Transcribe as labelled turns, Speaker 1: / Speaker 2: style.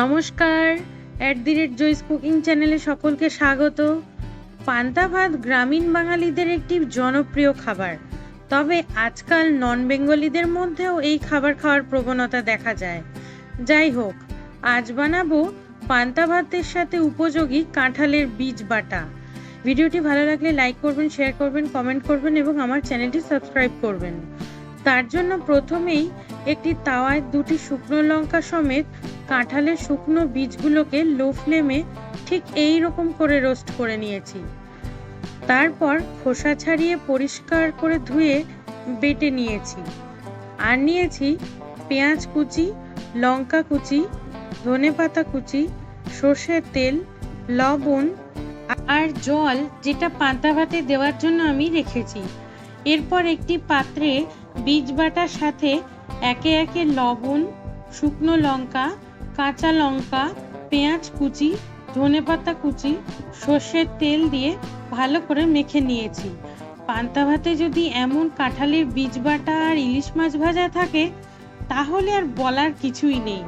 Speaker 1: নমস্কার, @joys cooking চ্যানেলে সকলকে স্বাগত। পান্তা ভাত গ্রামীণ বাঙালিদের একটি জনপ্রিয় খাবার, তবে আজকাল নন বেঙ্গলিদের মধ্যেও এই খাবার খাওয়ার প্রবণতা দেখা যায়। যাই হোক, আজ বানাবো পান্তা ভাতের সাথে উপযোগী কাঁঠালের বীজ বাটা। ভিডিওটি ভালো লাগলে লাইক করবেন, শেয়ার করবেন, কমেন্ট করবেন এবং আমার চ্যানেলটি সাবস্ক্রাইব করবেন। তার জন্য প্রথমেই একটি তাওয়ায় 2টি শুকনো লঙ্কা সমেত কাঁঠালের শুকনো বীজগুলোকে লো ফ্লেমে ঠিক এই রকম করে রোস্ট করে নিয়েছি। তারপর খোসা ছাড়িয়ে পরিষ্কার করে ধুয়ে বেটে নিয়েছি। আর নিয়েছি পেঁয়াজ কুচি, লঙ্কা কুচি, ধনেপাতা কুচি, সর্ষের তেল, লবণ আর জল, যেটা পান্তা ভাতে দেওয়ার জন্য আমি রেখেছি। এরপর একটি পাত্রে বীজ বাটার সাথে একে একে লবণ, শুকনো লঙ্কা, কাঁচা লঙ্কা, পেঁয়াজ কুচি, ধনেপাতা কুচি, সর্ষের তেল দিয়ে ভালো করে মেখে নিয়েছি। পান্তা ভাতে যদি এমন কাঁঠালের বীজ বাটা আর ইলিশ মাছ ভাজা থাকে তাহলে আর বলার কিছুই নেই।